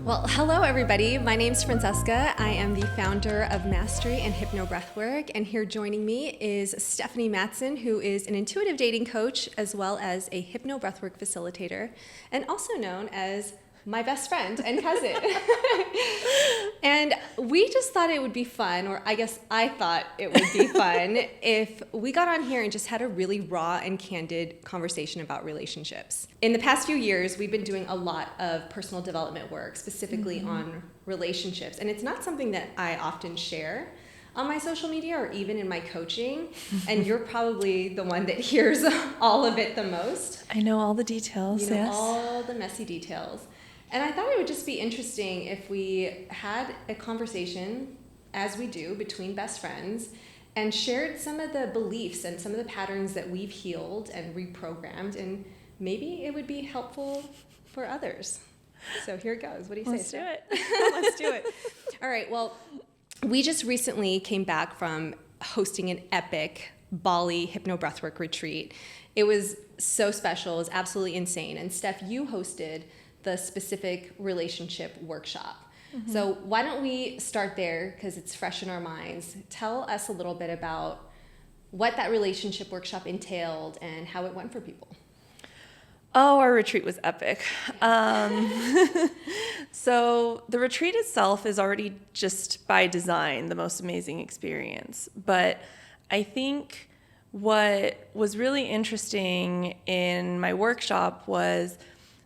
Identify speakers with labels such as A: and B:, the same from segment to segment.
A: Well, hello everybody. My name's Francesca. I am the founder of Mastry and Hypnobreathwork, and here joining me is Stephanie Madson, who is an intuitive dating coach as well as a Hypnobreathwork facilitator, and also known as my best friend and cousin. And we just thought it would be fun, or I guess I thought it would be fun, if we got on here and just had a really raw and candid conversation about relationships. In the past few years, we've been doing a lot of personal development work, specifically on relationships. And it's not something that I often share on my social media or even in my coaching. And you're probably the one that hears all of it the most.
B: I know all the details,
A: You know,
B: yes.
A: all the messy details. And I thought it would just be interesting if we had a conversation, as we do, between best friends, and shared some of the beliefs and some of the patterns that we've healed and reprogrammed, and maybe it would be helpful for others. So here it goes. What do you say?
B: Let's do it.
A: Let's do it. All right. Well, we just recently came back from hosting an epic Bali Hypnobreathwork retreat. It was so special. It was absolutely insane. And Steph, you hosted the specific relationship workshop. So why don't we start there, because it's fresh in our minds. Tell us a little bit about what that relationship workshop entailed and how it went for people.
B: Oh, our retreat was epic. So the retreat itself is already just by design the most amazing experience. But I think what was really interesting in my workshop was,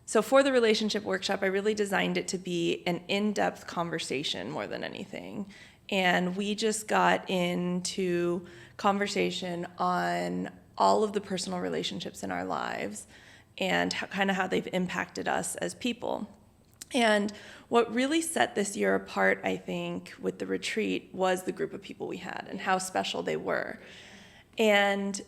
B: so for the relationship workshop, I really designed it to be an in-depth conversation more than anything. And we just got into conversation on all of the personal relationships in our lives and kind of how they've impacted us as people. And what really set this year apart, I think, with the retreat was the group of people we had and how special they were. And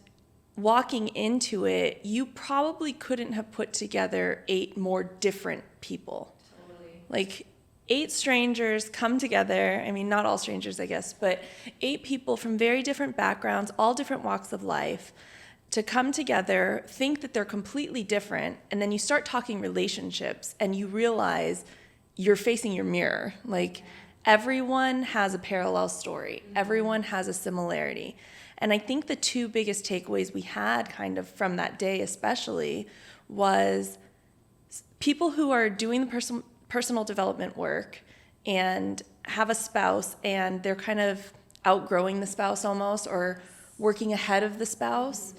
B: walking into it, you probably couldn't have put together 8 more different people.
A: Totally.
B: Like 8 strangers come together. I mean, not all strangers, I guess, but 8 people from very different backgrounds, all different walks of life, to come together, think that they're completely different, and then you start talking relationships and you realize you're facing your mirror. Like everyone has a parallel story. Everyone has a similarity. And I think the 2 biggest takeaways we had kind of from that day especially was people who are doing the personal development work and have a spouse and they're kind of outgrowing the spouse almost, or working ahead of the spouse,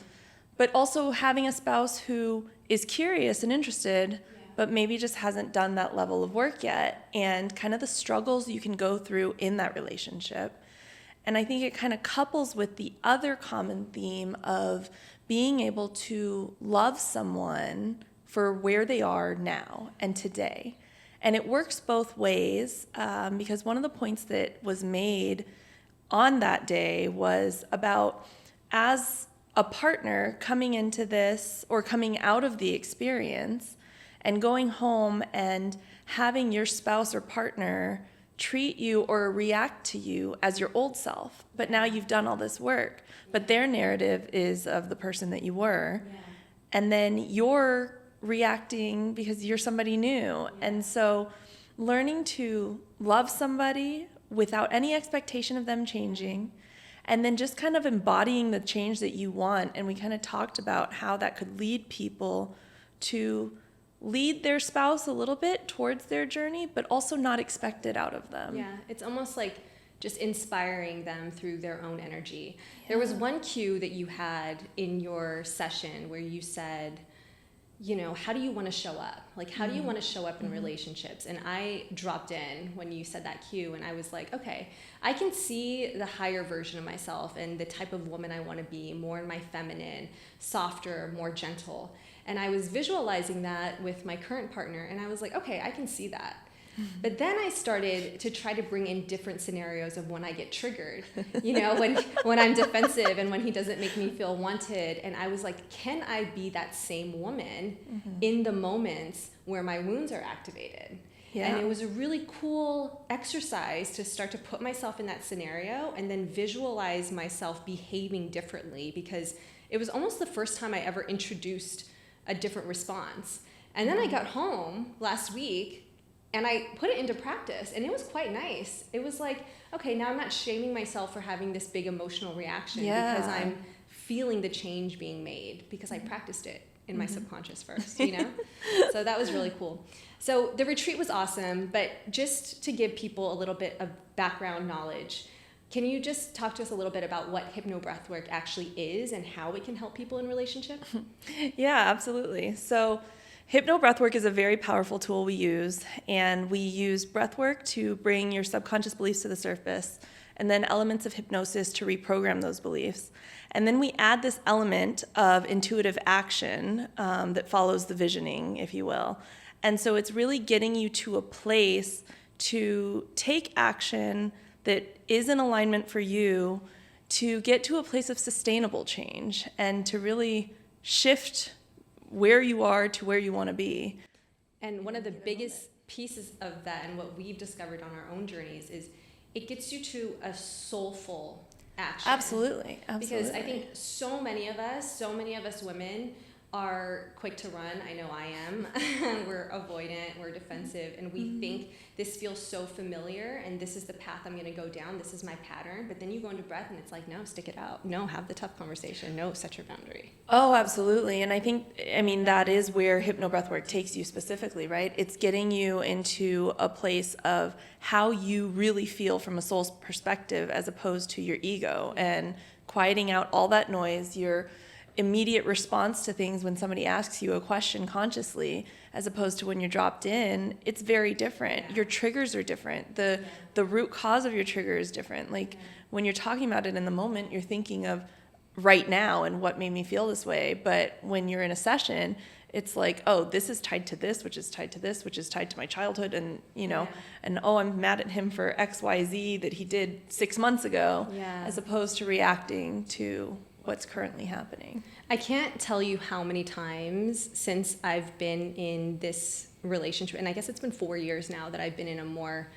B: but also having a spouse who is curious and interested, but maybe just hasn't done that level of work yet, and kind of the struggles you can go through in that relationship. And I think it kind of couples with the other common theme of being able to love someone for where they are now and today. And it works both ways, because one of the points that was made on that day was about, as a partner coming into this or coming out of the experience and going home and having your spouse or partner treat you or react to you as your old self, but now you've done all this work, but their narrative is of the person that you were, and then you're reacting because you're somebody new. And so learning to love somebody without any expectation of them changing, and then just kind of embodying the change that you want. And we kind of talked about how that could lead people to lead their spouse a little bit towards their journey, but also not expect it out of them.
A: Yeah, it's almost like just inspiring them through their own energy. There was one cue that you had in your session where you said, you know, how do you want to show up? Like, how do you want to show up in relationships? And I dropped in when you said that cue, and I was like, okay, I can see the higher version of myself and the type of woman I want to be, more in my feminine, softer, more gentle. And I was visualizing that with my current partner, and I was like, okay, I can see that. But then I started to try to bring in different scenarios of when I get triggered, you know, when I'm defensive and when he doesn't make me feel wanted. And I was like, can I be that same woman in the moments where my wounds are activated? Yeah. And it was a really cool exercise to start to put myself in that scenario and then visualize myself behaving differently, because it was almost the first time I ever introduced a different response. And then I got home last week And I put it into practice, and it was quite nice. It was like, okay, now I'm not shaming myself for having this big emotional reaction because I'm feeling the change being made because I practiced it in my subconscious first, you know? So that was really cool. So the retreat was awesome, but just to give people a little bit of background knowledge, can you just talk to us a little bit about what hypnobreathwork actually is and how it can help people in relationship?
B: Yeah, absolutely. So Hypnobreathwork is a very powerful tool we use, and we use breathwork to bring your subconscious beliefs to the surface, and then elements of hypnosis to reprogram those beliefs. And then we add this element of intuitive action that follows the visioning, if you will. And so it's really getting you to a place to take action that is in alignment for you to get to a place of sustainable change and to really shift where you are to where you want to be.
A: And one of the biggest pieces of that and what we've discovered on our own journeys is it gets you to a soulful action.
B: Absolutely.
A: Because I think so many of us women are quick to run. I know I am. We're avoidant, we're defensive, and we think this feels so familiar and this is the path I'm going to go down. This is my pattern. But then you go into breath and it's like, no, stick it out. No, have the tough conversation. No, set your boundary.
B: Oh, absolutely. And I mean, that is where hypnobreathwork takes you specifically, right? It's getting you into a place of how you really feel from a soul's perspective as opposed to your ego, and quieting out all that noise, your immediate response to things when somebody asks you a question consciously, as opposed to when you're dropped in. It's very different. Your triggers are different. The root cause of your trigger is different. Like when you're talking about it in the moment, you're thinking of right now and what made me feel this way. But when you're in a session, it's like, oh, this is tied to this, which is tied to this, which is tied to my childhood, and and oh, I'm mad at him for XYZ that he did 6 months ago, as opposed to reacting to what's currently happening.
A: I can't tell you how many times since I've been in this relationship, and I guess it's been 4 years now that I've been in a more,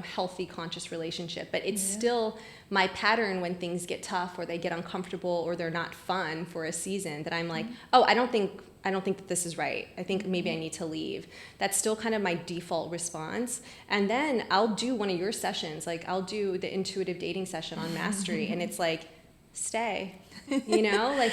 A: healthy, conscious relationship, but it's still my pattern when things get tough or they get uncomfortable or they're not fun for a season that I'm like, oh, I don't think that this is right. I think maybe I need to leave. That's still kind of my default response. And then I'll do one of your sessions, like I'll do the intuitive dating session on Mastry, and it's like, stay, like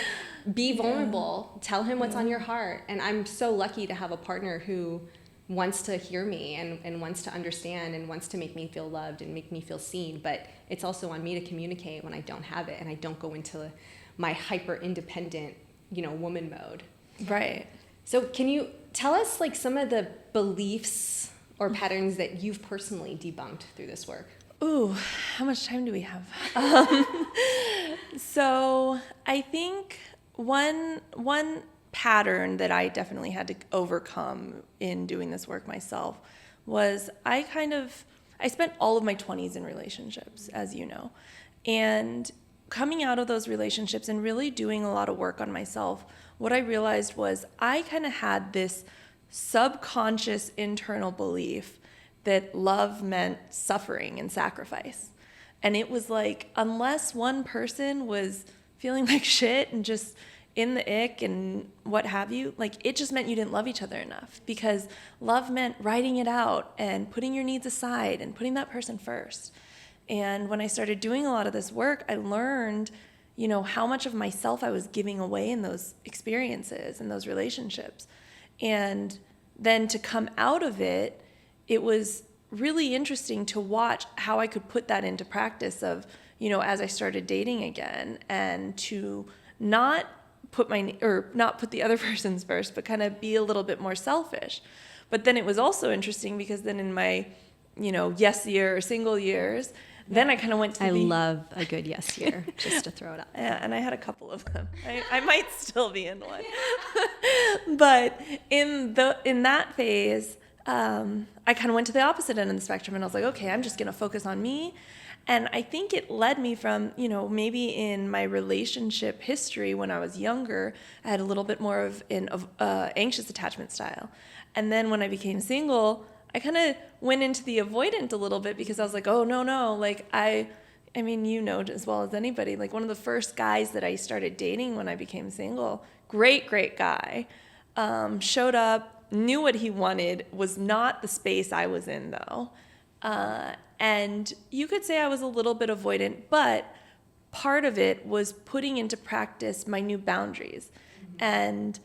A: be vulnerable, tell him what's on your heart. And I'm so lucky to have a partner who wants to hear me and wants to understand and wants to make me feel loved and make me feel seen. But it's also on me to communicate when I don't have it and I don't go into my hyper independent, woman mode.
B: Right.
A: So can you tell us like some of the beliefs or patterns that you've personally debunked through this work?
B: Ooh, how much time do we have? So I think one pattern that I definitely had to overcome in doing this work myself was I spent all of my 20s in relationships, as you know, and coming out of those relationships and really doing a lot of work on myself, what I realized was I kind of had this subconscious internal belief that love meant suffering and sacrifice. And it was like, unless one person was feeling like shit and just in the ick and what have you, like it just meant you didn't love each other enough, because love meant writing it out and putting your needs aside and putting that person first. And when I started doing a lot of this work, I learned, how much of myself I was giving away in those experiences and those relationships. And then to come out of it, it was really interesting to watch how I could put that into practice of, as I started dating again, and to not put the other person's first, but kind of be a little bit more selfish. But then it was also interesting because then in my, yes year or single years, then I kind of went to
A: I love a good yes year, just to throw it out.
B: Yeah, and I had a couple of them. I might still be in one. But in that phase, I kind of went to the opposite end of the spectrum, and I was like, okay, I'm just going to focus on me. And I think it led me from, maybe in my relationship history when I was younger, I had a little bit more of an anxious attachment style. And then when I became single, I kind of went into the avoidant a little bit, because I was like, oh, no. Like, I mean, as well as anybody, like one of the first guys that I started dating when I became single, great guy, showed up knew what he wanted, was not the space I was in though. And you could say I was a little bit avoidant, but part of it was putting into practice my new boundaries. And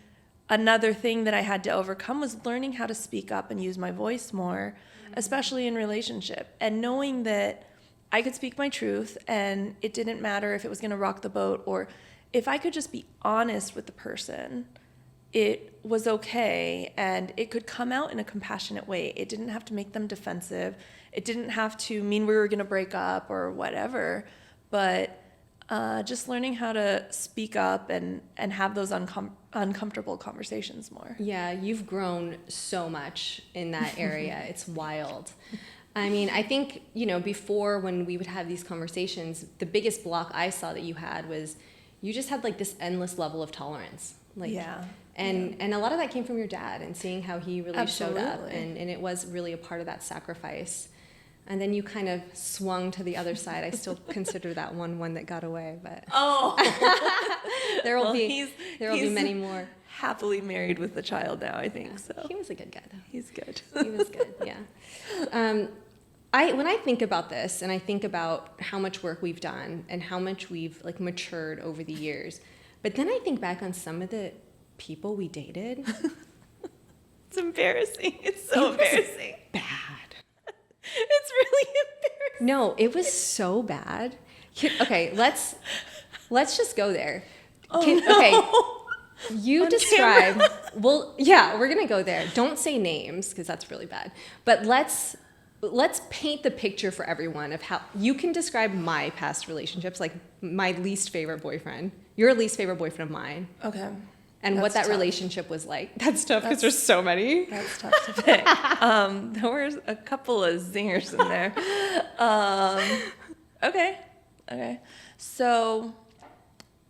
B: another thing that I had to overcome was learning how to speak up and use my voice more, especially in relationship, and knowing that I could speak my truth and it didn't matter if it was going to rock the boat, or if I could just be honest with the person, it was okay, and it could come out in a compassionate way. It didn't have to make them defensive. It didn't have to mean we were going to break up or whatever, but just learning how to speak up and have those uncomfortable conversations more.
A: Yeah, you've grown so much in that area. It's wild. I mean, I think, before, when we would have these conversations, the biggest block I saw that you had was you just had like this endless level of tolerance. And a lot of that came from your dad, and seeing how he really showed up, and it was really a part of that sacrifice. And then you kind of swung to the other side. I still consider that one that got away, but there will be many more.
B: Happily married with a child now, I think. So
A: he was a good guy, though.
B: He's good.
A: He was good. Yeah. When I think about this, and I think about how much work we've done and how much we've like matured over the years, but then I think back on some of the people we dated.
B: It's embarrassing. It's so embarrassing.
A: Bad.
B: It's really embarrassing.
A: No, it was so bad. Okay, let's just go there. Okay, you
B: On
A: describe.
B: camera.
A: Well, yeah, we're gonna go there. Don't say names because that's really bad. But let's paint the picture for everyone of how you can describe my past relationships, like my least favorite boyfriend, your least favorite boyfriend of mine.
B: Okay.
A: And what that relationship was like. That's tough because there's so many.
B: That's tough to pick. There were a couple of zingers in there. Okay. So,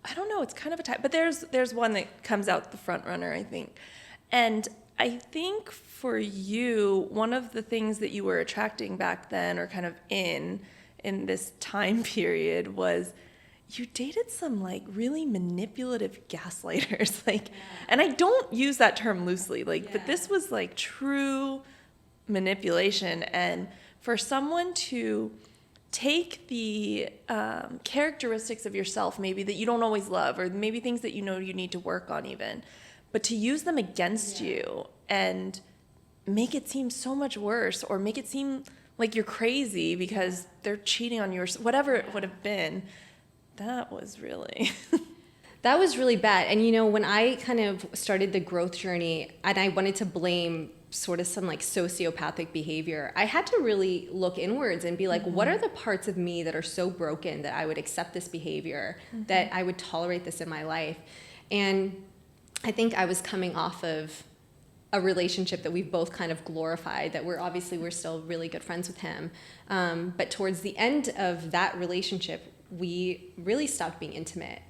B: I don't know. It's kind of a type. But there's one that comes out the front runner, I think. And I think for you, one of the things that you were attracting back then, or kind of in this time period, was you dated some like really manipulative gaslighters, and I don't use that term loosely, but this was like true manipulation. And for someone to take the characteristics of yourself, maybe that you don't always love, or maybe things that you need to work on even, but to use them against you and make it seem so much worse, or make it seem like you're crazy because they're cheating on you, or whatever it would have been. That was really
A: bad. And when I kind of started the growth journey and I wanted to blame sort of some like sociopathic behavior, I had to really look inwards and be like, what are the parts of me that are so broken that I would accept this behavior, that I would tolerate this in my life? And I think I was coming off of a relationship that we've both kind of glorified, that we're still really good friends with him. But towards the end of that relationship, we really stopped being intimate.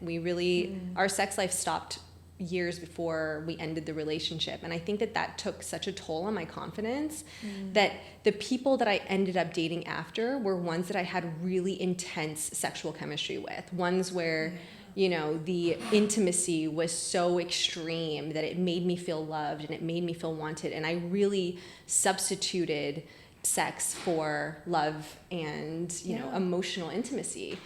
A: Our sex life stopped years before we ended the relationship. And I think that took such a toll on my confidence, that the people that I ended up dating after were ones that I had really intense sexual chemistry with. Ones where, the intimacy was so extreme that it made me feel loved and it made me feel wanted. And I really substituted sex for love and, emotional intimacy.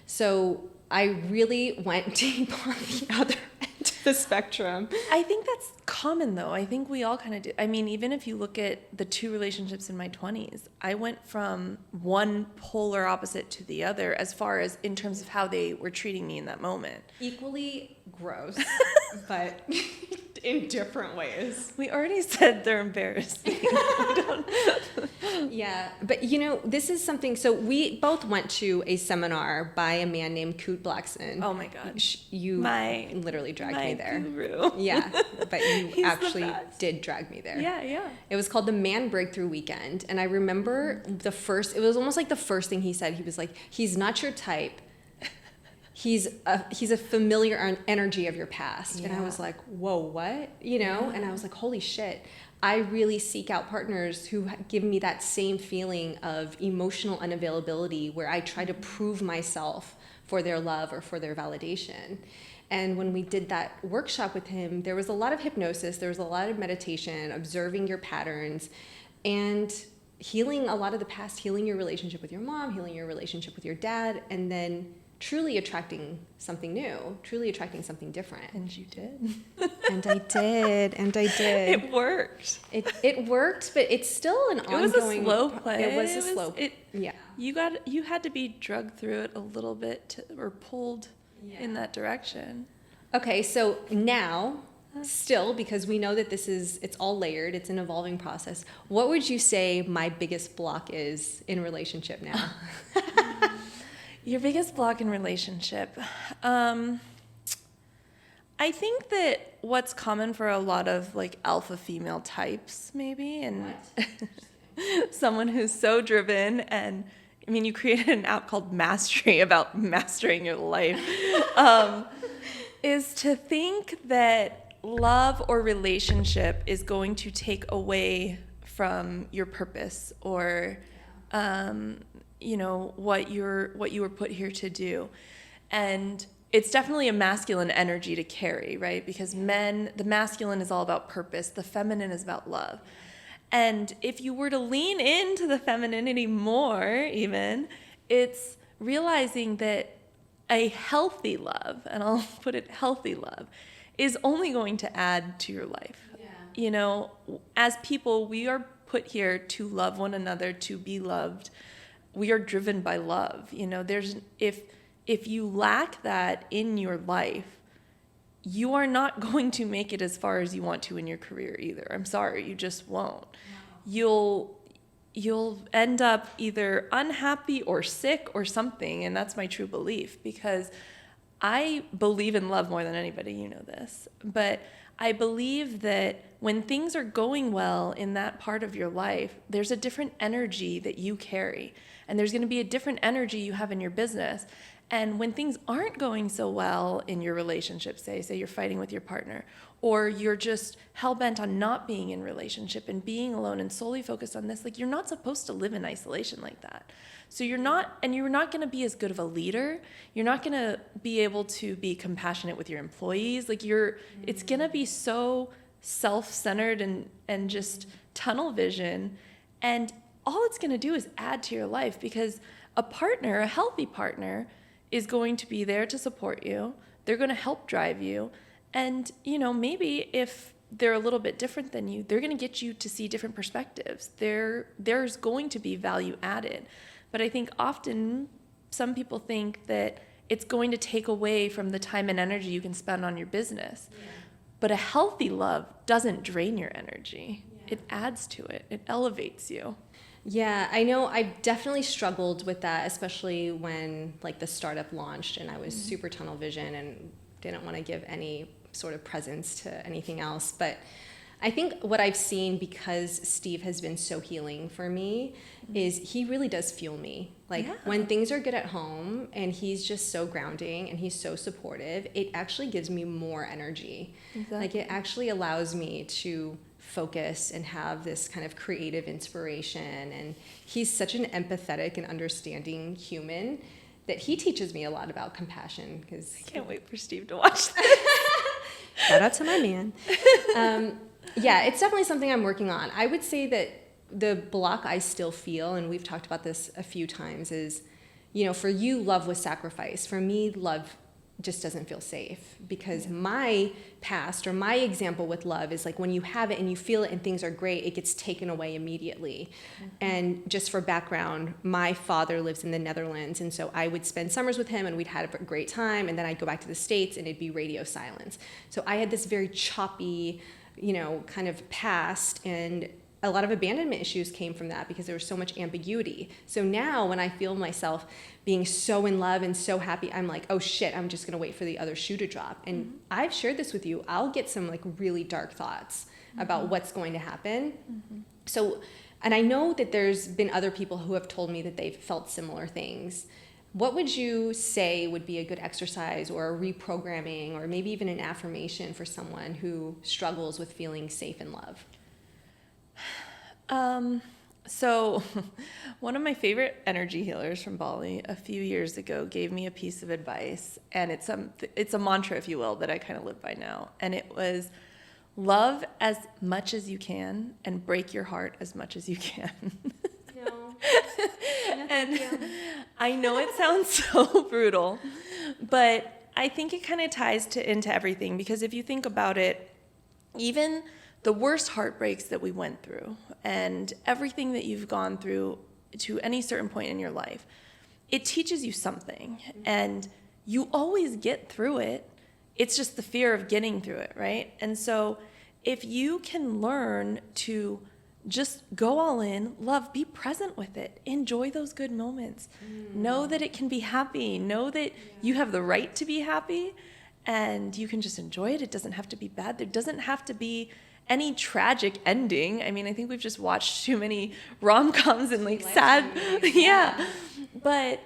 A: So I really went deep on the other end of the spectrum.
B: I think that's common, though. I think we all kind of do. I mean, even if you look at the two relationships in my 20s, I went from one polar opposite to the other as far as in terms of how they were treating me in that moment.
A: Equally gross, but in different ways.
B: We already said they're embarrassing.
A: Yeah, but this is something, so we both went to a seminar by a man named Kute Blackson.
B: Oh my God.
A: You literally dragged me there.
B: Guru.
A: Yeah, but you actually did drag me there.
B: Yeah.
A: It was called the Man Breakthrough Weekend. And I remember it was almost like the first thing he said. He was like, he's not your type. He's a familiar energy of your past. Yeah. And I was like, whoa, what? And I was like, holy shit. I really seek out partners who give me that same feeling of emotional unavailability, where I try to prove myself for their love or for their validation. And when we did that workshop with him, there was a lot of hypnosis, there was a lot of meditation, observing your patterns, and healing a lot of the past, healing your relationship with your mom, healing your relationship with your dad, and then truly attracting something new, truly attracting something different.
B: And you did.
A: And I did.
B: It worked.
A: It worked, but it's still an ongoing.
B: It was a slow play.
A: It was a slow. Yeah.
B: You had to be drugged through it a little bit or pulled in that direction.
A: Okay, so now, still, because we know that it's all layered, it's an evolving process. What would you say my biggest block is in relationship now?
B: Your biggest block in relationship. I think that what's common for a lot of like alpha female types, maybe, and someone who's so driven, and I mean, you created an app called Mastry about mastering your life, is to think that love or relationship is going to take away from your purpose or what you were put here to do. And it's definitely a masculine energy to carry, right? Because the masculine is all about purpose, the feminine is about love. And if you were to lean into the femininity more, even, it's realizing that a healthy love, and I'll put it healthy love, is only going to add to your life. Yeah. As people, we are put here to love one another, to be loved. We are driven by love. If you lack that in your life, you are not going to make it as far as you want to in your career either. I'm sorry, you just won't. No. You'll end up either unhappy or sick or something, and that's my true belief, because I believe in love more than anybody, you know this, but I believe that when things are going well in that part of your life, there's a different energy that you carry, and there's going to be a different energy you have in your business. And when things aren't going so well in your relationship, say you're fighting with your partner, or you're just hell-bent on not being in relationship and being alone and solely focused on this, like, you're not supposed to live in isolation like that. So you're not going to be as good of a leader. You're not going to be able to be compassionate with your employees. Like, it's going to be so self-centered and just tunnel vision. And all it's going to do is add to your life, because a healthy partner, is going to be there to support you. They're going to help drive you. And, maybe if they're a little bit different than you, they're going to get you to see different perspectives. There's going to be value added. But I think often some people think that it's going to take away from the time and energy you can spend on your business. Yeah. But a healthy love doesn't drain your energy. Yeah. It adds to it. It elevates you.
A: Yeah, I know I've definitely struggled with that, especially when the startup launched and I was super tunnel vision and didn't want to give any sort of presence to anything else. But I think what I've seen, because Steve has been so healing for me, is he really does fuel me. When things are good at home and he's just so grounding and he's so supportive, it actually gives me more energy. Exactly. It actually allows me to focus and have this kind of creative inspiration. And he's such an empathetic and understanding human that he teaches me a lot about compassion. Because
B: I can't wait for Steve to watch this.
A: Shout out to my man. Yeah, it's definitely something I'm working on. I would say that the block I still feel, and we've talked about this a few times, is, for you, love was sacrifice. For me, love just doesn't feel safe, because my past or my example with love is when you have it and you feel it and things are great, it gets taken away immediately. And just for background, my father lives in the Netherlands, and so I would spend summers with him and we'd had a great time, and then I'd go back to the States and it'd be radio silence. So I had this very choppy, kind of past, and a lot of abandonment issues came from that because there was so much ambiguity. So now when I feel myself being so in love and so happy, I'm like, oh shit, I'm just gonna wait for the other shoe to drop. And I've shared this with you. I'll get some really dark thoughts about what's going to happen. So, and I know that there's been other people who have told me that they've felt similar things. What would you say would be a good exercise or a reprogramming or maybe even an affirmation for someone who struggles with feeling safe in love?
B: So one of my favorite energy healers from Bali a few years ago gave me a piece of advice, and it's a mantra, if you will, that I kind of live by now. And it was, love as much as you can and break your heart as much as you can.
A: No.
B: And I know it sounds so brutal, but I think it kind of ties into everything, because if you think about it, even the worst heartbreaks that we went through and everything that you've gone through to any certain point in your life, it teaches you something, and you always get through it. It's just the fear of getting through it, right? And so if you can learn to just go all in, love, be present with it, enjoy those good moments, know that it can be happy, know that you have the right to be happy, and you can just enjoy it. It doesn't have to be bad. There doesn't have to be any tragic ending. I mean, I think we've just watched too many rom-coms and like sad, yeah. But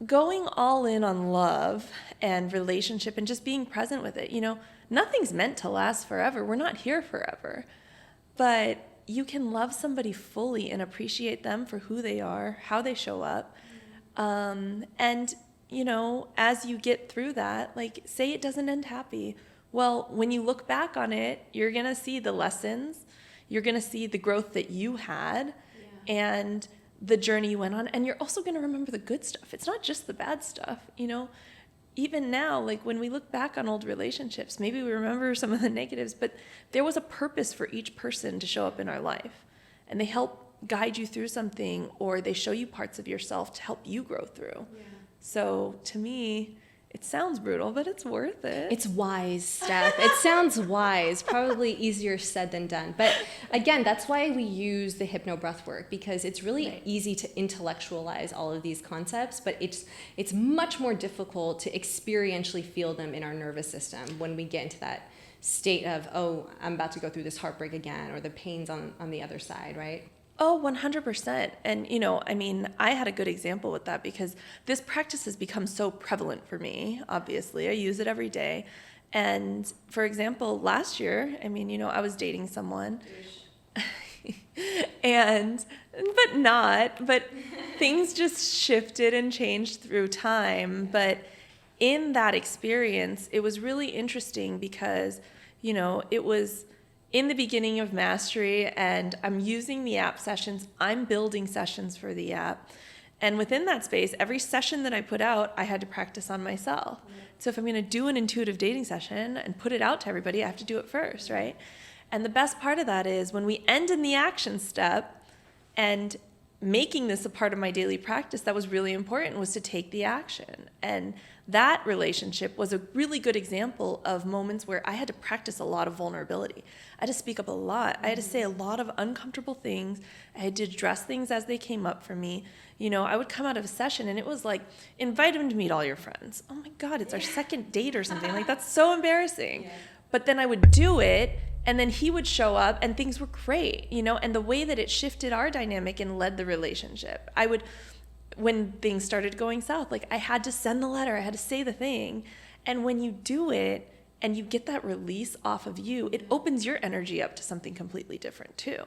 B: going all in on love and relationship and just being present with it, nothing's meant to last forever. We're not here forever. But you can love somebody fully and appreciate them for who they are, how they show up. And, as you get through that, like, say it doesn't end happy. Well, when you look back on it, you're going to see the lessons, you're going to see the growth that you had, and the journey you went on, and you're also going to remember the good stuff. It's not just the bad stuff, Even now, like when we look back on old relationships, maybe we remember some of the negatives, but there was a purpose for each person to show up in our life, and they help guide you through something, or they show you parts of yourself to help you grow through. Yeah. So to me, it sounds brutal, but it's worth it.
A: It's wise, Steph. It sounds wise. Probably easier said than done. But again, that's why we use the hypnobreathwork, because it's really easy to intellectualize all of these concepts, but it's much more difficult to experientially feel them in our nervous system when we get into that state of, oh, I'm about to go through this heartbreak again, or the pain's on the other side, right?
B: Oh, 100%. And, I had a good example with that, because this practice has become so prevalent for me, obviously. I use it every day. And for example, last year, I was dating someone but things just shifted and changed through time. But in that experience, it was really interesting because, it was in the beginning of Mastry, and I'm using the app sessions. I'm building sessions for the app. And within that space, every session that I put out, I had to practice on myself. Mm-hmm. So if I'm going to do an intuitive dating session and put it out to everybody, I have to do it first, right? And the best part of that is when we end in the action step, and making this a part of my daily practice, that was really important, was to take the action. And that relationship was a really good example of moments where I had to practice a lot of vulnerability. I had to speak up a lot. I had to say a lot of uncomfortable things. I had to address things as they came up for me. I would come out of a session and it was like, invite him to meet all your friends. Oh my God, it's our second date or something. Like, that's so embarrassing. Yeah. But then I would do it, and then he would show up and things were great, and the way that it shifted our dynamic and led the relationship. When things started going south, like, I had to send the letter, I had to say the thing. And when you do it and you get that release off of you, it opens your energy up to something completely different too.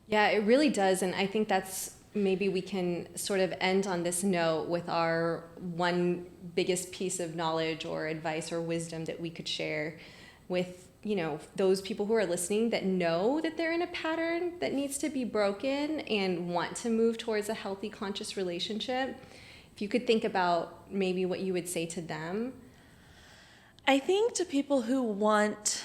A: Yeah, it really does. And I think that's, maybe we can sort of end on this note with our one biggest piece of knowledge or advice or wisdom that we could share with those people who are listening that know that they're in a pattern that needs to be broken and want to move towards a healthy, conscious relationship. If you could think about maybe what you would say to them.
B: I think to people who want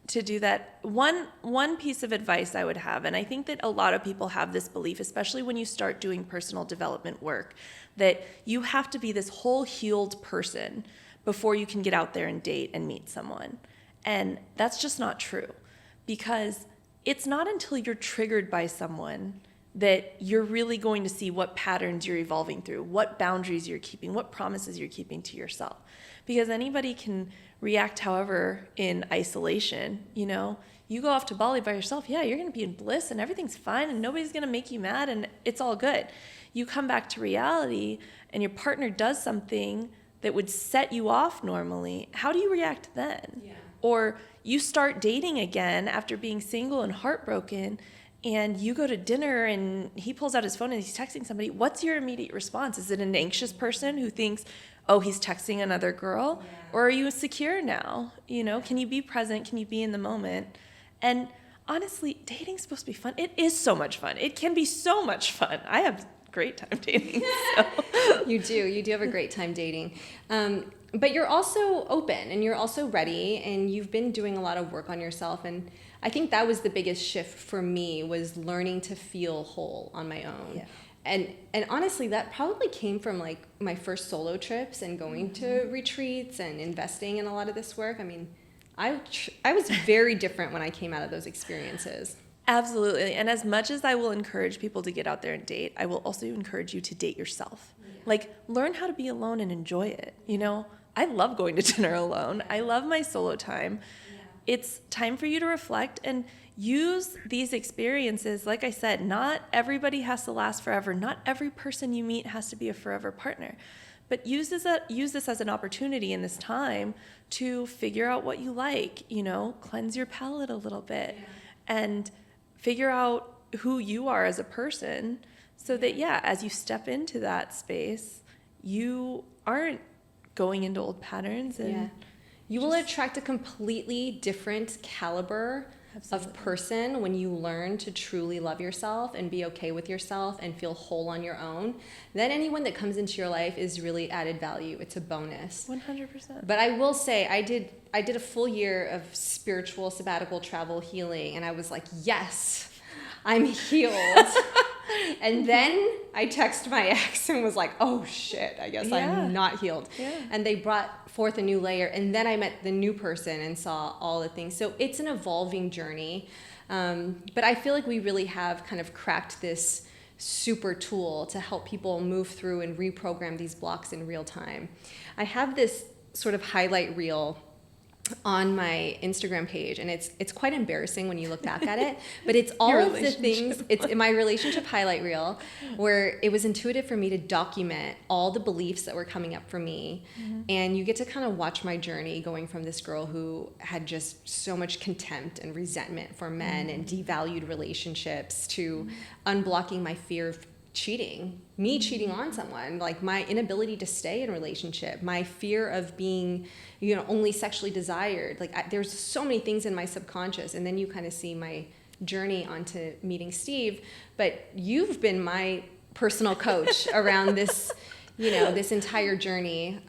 B: to do that, one piece of advice I would have, and I think that a lot of people have this belief, especially when you start doing personal development work, that you have to be this whole healed person before you can get out there and date and meet someone. And that's just not true, because it's not until you're triggered by someone that you're really going to see what patterns you're evolving through, what boundaries you're keeping, what promises you're keeping to yourself. Because anybody can react however in isolation. You go off to Bali by yourself, yeah, you're going to be in bliss and everything's fine and nobody's going to make you mad and it's all good. You come back to reality and your partner does something that would set you off normally. How do you react then? Yeah. Or you start dating again after being single and heartbroken, and you go to dinner and he pulls out his phone and he's texting somebody, what's your immediate response? Is it an anxious person who thinks, oh, he's texting another girl? Yeah. Or are you secure now? You know, can you be present? Can you be in the moment? And honestly, dating's supposed to be fun. It is so much fun. It can be so much fun. I have a great time dating. So.
A: You do have a great time dating. But you're also open and you're also ready, and you've been doing a lot of work on yourself. And I think that was the biggest shift for me, was learning to feel whole on my own. Yeah. And honestly, that probably came from like my first solo trips and going to retreats and investing in a lot of this work. I mean, I was very different when I came out of those experiences.
B: Absolutely. And as much as I will encourage people to get out there and date, I will also encourage you to date yourself. Yeah. Like, learn how to be alone and enjoy it. You know, I love going to dinner alone. I love my solo time. Yeah. It's time for you to reflect and use these experiences. Like I said, not everybody has to last forever. Not every person you meet has to be a forever partner. But use this as an opportunity in this time to figure out what you like, you know, cleanse your palate a little bit, and figure out who you are as a person, so that, as you step into that space, you aren't going into old patterns. And
A: you will attract a completely different caliber of person when you learn to truly love yourself and be okay with yourself and feel whole on your own. Then anyone that comes into your life is really added value. It's a bonus.
B: 100%.
A: But I will say, I did a full year of spiritual sabbatical travel healing, and I was like, yes, I'm healed. And then I texted my ex and was like, oh shit, I guess I'm not healed. Yeah. And they brought forth a new layer. And then I met the new person and saw all the things. So it's an evolving journey. But I feel like we really have kind of cracked this super tool to help people move through and reprogram these blocks in real time. I have this sort of highlight reel on my Instagram page, and it's quite embarrassing when you look back at it, but it's all of the things. It's in my relationship highlight reel, where it was intuitive for me to document all the beliefs that were coming up for me. Mm-hmm. And you get to kind of watch my journey going from this girl who had just so much contempt and resentment for men and devalued relationships to unblocking my fear of cheating on someone, like my inability to stay in a relationship, my fear of being, only sexually desired. Like there's so many things in my subconscious, and then you kind of see my journey onto meeting Steve. But you've been my personal coach around this, this entire journey.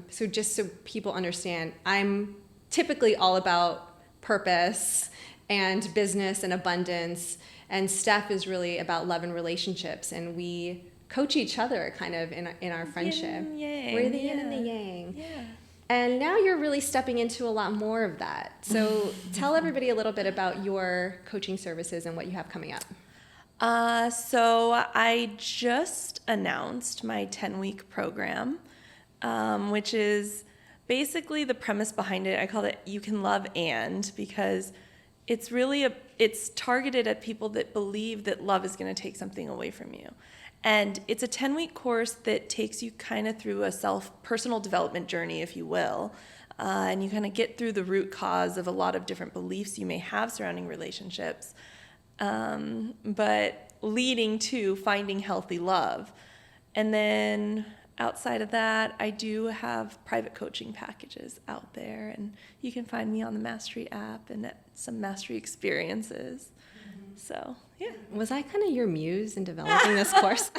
A: So just so people understand, I'm typically all about purpose and business and abundance. And Steph is really about love and relationships, and we coach each other kind of in our friendship. Yin and yang. We're the yin and the yang. Yeah. And now you're really stepping into a lot more of that. So tell everybody a little bit about your coaching services and what you have coming up.
B: So I just announced my 10-week program, which is basically the premise behind it. I call it You Can Love And, because it's really it's targeted at people that believe that love is going to take something away from you. And it's a 10-week course that takes you kind of through a personal development journey, if you will. And you kind of get through the root cause of a lot of different beliefs you may have surrounding relationships, but leading to finding healthy love. And then outside of that, I do have private coaching packages out there, and you can find me on the Mastry app and at some Mastry experiences. Mm-hmm. So, yeah.
A: Was I kind of your muse in developing this course?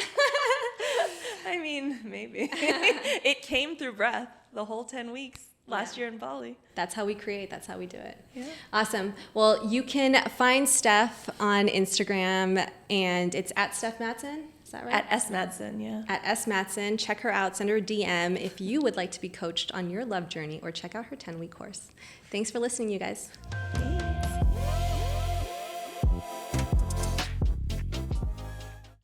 B: I mean, maybe. It came through breath the whole 10 weeks last year in Bali.
A: That's how we create. That's how we do it.
B: Yeah.
A: Awesome. Well, you can find Steph on Instagram, and it's at Steph Madson. Is that right?
B: At S. Madson, yeah.
A: At S. Madson. Check her out. Send her a DM if you would like to be coached on your love journey, or check out her 10-week course. Thanks for listening, you guys.
B: Thanks.